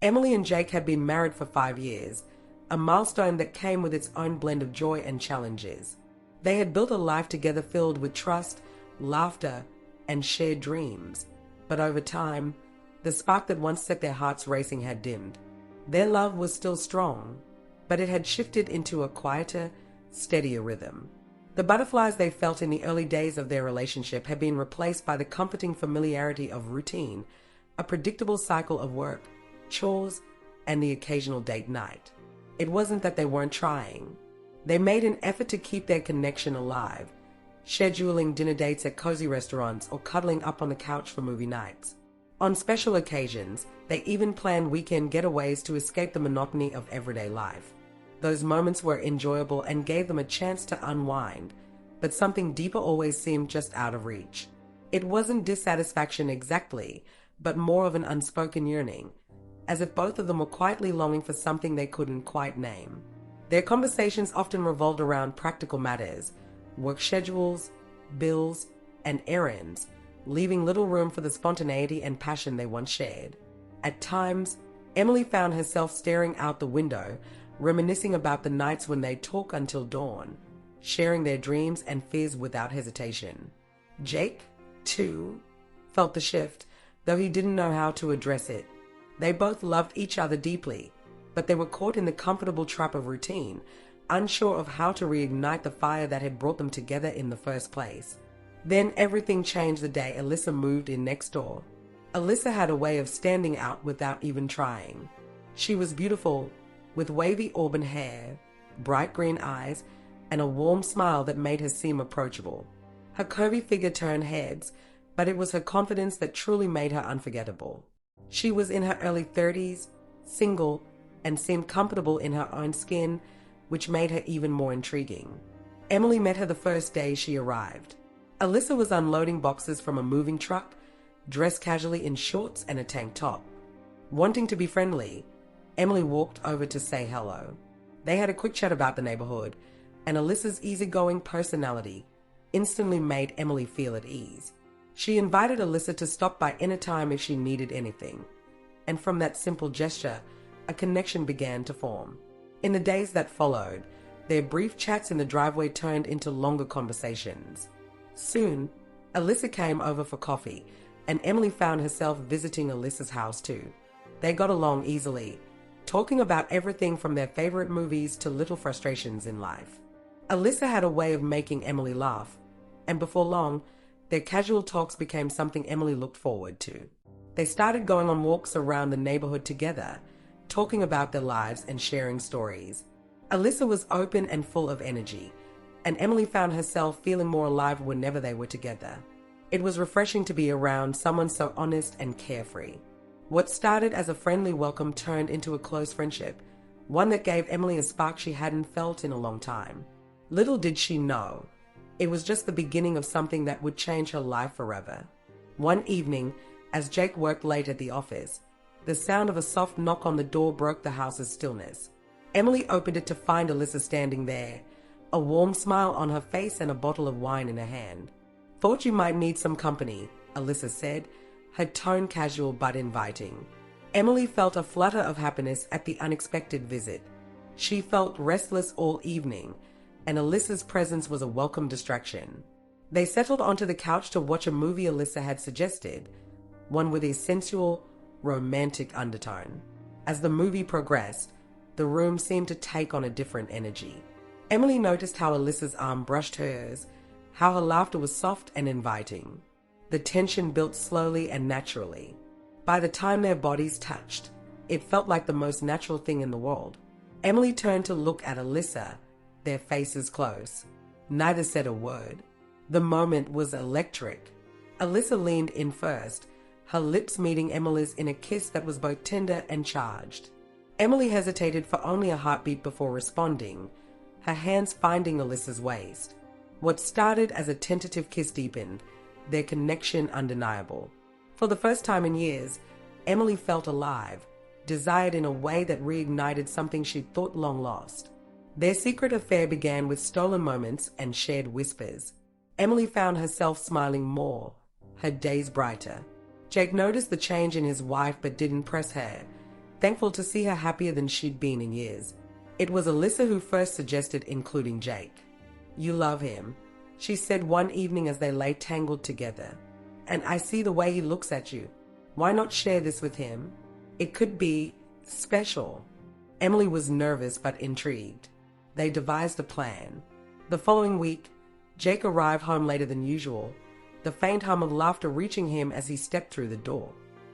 Emily and Jake had been married for 5 years, a milestone that came with its own blend of joy and challenges. They had built a life together filled with trust, laughter, and shared dreams. But over time, the spark that once set their hearts racing had dimmed. Their love was still strong, but it had shifted into a quieter, steadier rhythm. The butterflies they felt in the early days of their relationship had been replaced by the comforting familiarity of routine, a predictable cycle of work, chores, and the occasional date night. It wasn't that they weren't trying. They made an effort to keep their connection alive, scheduling dinner dates at cozy restaurants or cuddling up on the couch for movie nights. On special occasions, they even planned weekend getaways to escape the monotony of everyday life. Those moments were enjoyable and gave them a chance to unwind, but something deeper always seemed just out of reach. It wasn't dissatisfaction exactly, but more of an unspoken yearning, as if both of them were quietly longing for something they couldn't quite name. Their conversations often revolved around practical matters, work schedules, bills, and errands, leaving little room for the spontaneity and passion they once shared. At times, Emily found herself staring out the window, reminiscing about the nights when they'd talk until dawn, sharing their dreams and fears without hesitation. Jake, too, felt the shift, though he didn't know how to address it. They both loved each other deeply, but they were caught in the comfortable trap of routine, unsure of how to reignite the fire that had brought them together in the first place. Then everything changed the day Alyssa moved in next door. Alyssa had a way of standing out without even trying. She was beautiful, with wavy auburn hair, bright green eyes, and a warm smile that made her seem approachable. Her curvy figure turned heads, but it was her confidence that truly made her unforgettable. She was in her early 30s, single, and seemed comfortable in her own skin, which made her even more intriguing. Emily met her the first day she arrived. Alyssa was unloading boxes from a moving truck, dressed casually in shorts and a tank top. Wanting to be friendly, Emily walked over to say hello. They had a quick chat about the neighborhood, and Alyssa's easygoing personality instantly made Emily feel at ease. She invited Alyssa to stop by anytime if she needed anything, and from that simple gesture, a connection began to form. In the days that followed, their brief chats in the driveway turned into longer conversations. Soon, Alyssa came over for coffee, and Emily found herself visiting Alyssa's house too. They got along easily, talking about everything from their favorite movies to little frustrations in life. Alyssa had a way of making Emily laugh, and before long, their casual talks became something Emily looked forward to. They started going on walks around the neighborhood together, talking about their lives and sharing stories. Alyssa was open and full of energy, and Emily found herself feeling more alive whenever they were together. It was refreshing to be around someone so honest and carefree. What started as a friendly welcome turned into a close friendship, one that gave Emily a spark she hadn't felt in a long time. Little did she know, it was just the beginning of something that would change her life forever. One evening, as Jake worked late at the office, the sound of a soft knock on the door broke the house's stillness. Emily opened it to find Alyssa standing there, a warm smile on her face and a bottle of wine in her hand. "Thought you might need some company," Alyssa said, her tone casual but inviting. Emily felt a flutter of happiness at the unexpected visit. She felt restless all evening, and Alyssa's presence was a welcome distraction. They settled onto the couch to watch a movie Alyssa had suggested, one with a sensual, romantic undertone. As the movie progressed, the room seemed to take on a different energy. Emily noticed how Alyssa's arm brushed hers, how her laughter was soft and inviting. The tension built slowly and naturally. By the time their bodies touched, it felt like the most natural thing in the world. Emily turned to look at Alyssa, their faces close. Neither said a word. The moment was electric. Alyssa leaned in first, her lips meeting Emily's in a kiss that was both tender and charged. Emily hesitated for only a heartbeat before responding, her hands finding Alyssa's waist. What started as a tentative kiss deepened, their connection undeniable. For the first time in years, Emily felt alive, desired in a way that reignited something she'd thought long lost. Their secret affair began with stolen moments and shared whispers. Emily found herself smiling more, her days brighter. Jake noticed the change in his wife but didn't press her, thankful to see her happier than she'd been in years. It was Alyssa who first suggested including Jake. "You love him," she said one evening as they lay tangled together. "And I see the way he looks at you. Why not share this with him? It could be special." Emily was nervous but intrigued. They devised a plan. The following week, Jake arrived home later than usual, the faint hum of laughter reaching him as he stepped through the door.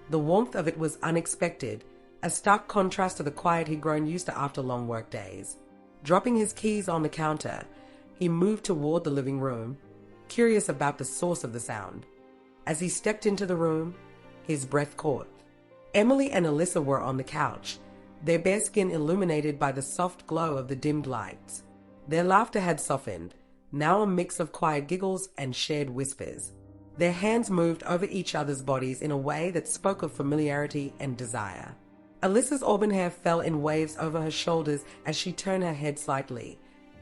The warmth of it was unexpected, a stark contrast to the quiet he'd grown used to after long work days. Dropping his keys on the counter, he moved toward the living room, curious about the source of the sound. As he stepped into the room, his breath caught. Emily and Alyssa were on the couch, their bare skin illuminated by the soft glow of the dimmed lights. Their laughter had softened, now a mix of quiet giggles and shared whispers. Their hands moved over each other's bodies in a way that spoke of familiarity and desire. Alyssa's auburn hair fell in waves over her shoulders as she turned her head slightly,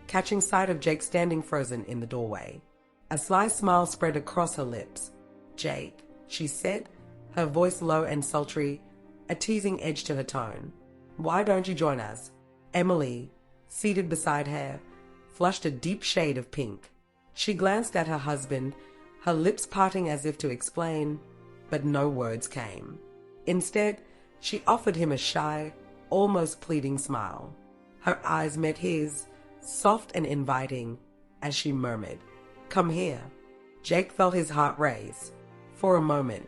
catching sight of Jake standing frozen in the doorway. A sly smile spread across her lips. "Jake," she said, her voice low and sultry, a teasing edge to her tone. "Why don't you join us?" Emily, seated beside her, flushed a deep shade of pink. She glanced at her husband, her lips parting as if to explain, but no words came. Instead, she offered him a shy, almost pleading smile. Her eyes met his, soft and inviting, as she murmured, "Come here." Jake felt his heart race. For a moment,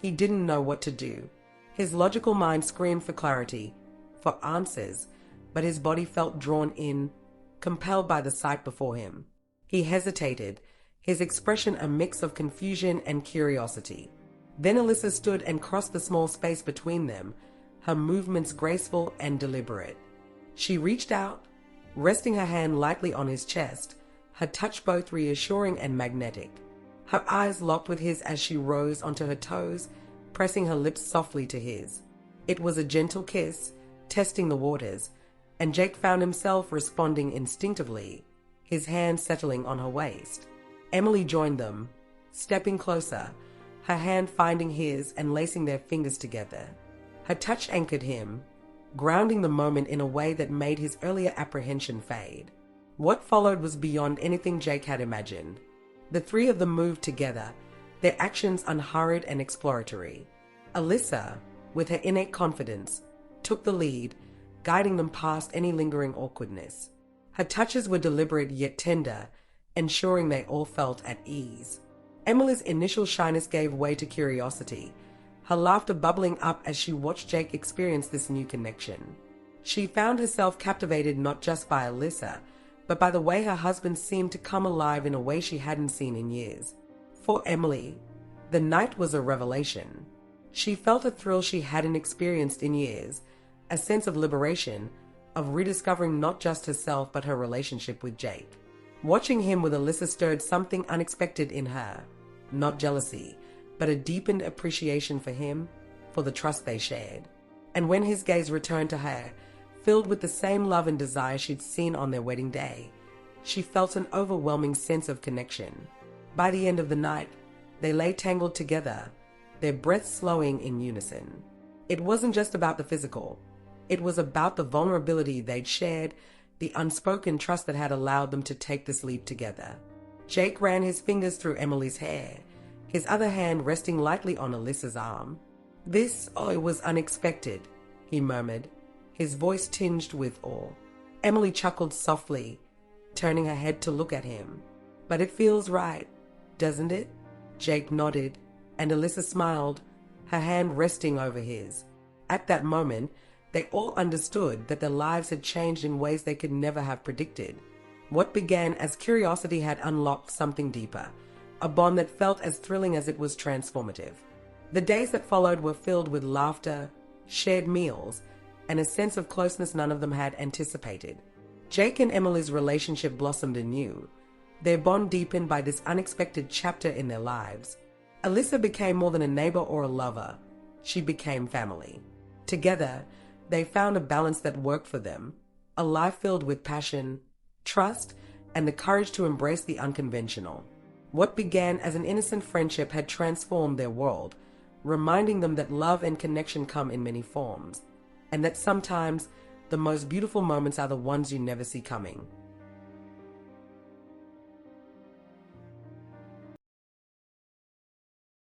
he didn't know what to do. His logical mind screamed for clarity, for answers, but his body felt drawn in, compelled by the sight before him. He hesitated, his expression a mix of confusion and curiosity. Then Alyssa stood and crossed the small space between them, her movements graceful and deliberate. She reached out, resting her hand lightly on his chest, her touch both reassuring and magnetic. Her eyes locked with his as she rose onto her toes, pressing her lips softly to his. It was a gentle kiss, testing the waters, and Jake found himself responding instinctively, his hand settling on her waist. Emily joined them, stepping closer, her hand finding his and lacing their fingers together. Her touch anchored him, grounding the moment in a way that made his earlier apprehension fade. What followed was beyond anything Jake had imagined. The three of them moved together, their actions unhurried and exploratory. Alyssa, with her innate confidence, took the lead, guiding them past any lingering awkwardness. Her touches were deliberate yet tender, ensuring they all felt at ease. Emily's initial shyness gave way to curiosity, her laughter bubbling up as she watched Jake experience this new connection. She found herself captivated not just by Alyssa, but by the way her husband seemed to come alive in a way she hadn't seen in years. For Emily, the night was a revelation. She felt a thrill she hadn't experienced in years, a sense of liberation, of rediscovering not just herself but her relationship with Jake. Watching him with Alyssa stirred something unexpected in her, not jealousy, but a deepened appreciation for him, for the trust they shared. And when his gaze returned to her, filled with the same love and desire she'd seen on their wedding day, she felt an overwhelming sense of connection. By the end of the night, they lay tangled together, their breaths slowing in unison. It wasn't just about the physical. It was about the vulnerability they'd shared, the unspoken trust that had allowed them to take this leap together. Jake ran his fingers through Emily's hair, his other hand resting lightly on Alyssa's arm. It was unexpected," he murmured, his voice tinged with awe. Emily chuckled softly, turning her head to look at him. "But it feels right, doesn't it?" Jake nodded, and Alyssa smiled, her hand resting over his. At that moment, they all understood that their lives had changed in ways they could never have predicted. What began as curiosity had unlocked something deeper, a bond that felt as thrilling as it was transformative. The days that followed were filled with laughter, shared meals, and a sense of closeness none of them had anticipated. Jake and Emily's relationship blossomed anew, their bond deepened by this unexpected chapter in their lives. Alyssa became more than a neighbor or a lover. She became family. Together, they found a balance that worked for them, a life filled with passion, trust, and the courage to embrace the unconventional. What began as an innocent friendship had transformed their world, reminding them that love and connection come in many forms. and that sometimes the most beautiful moments are the ones you never see coming.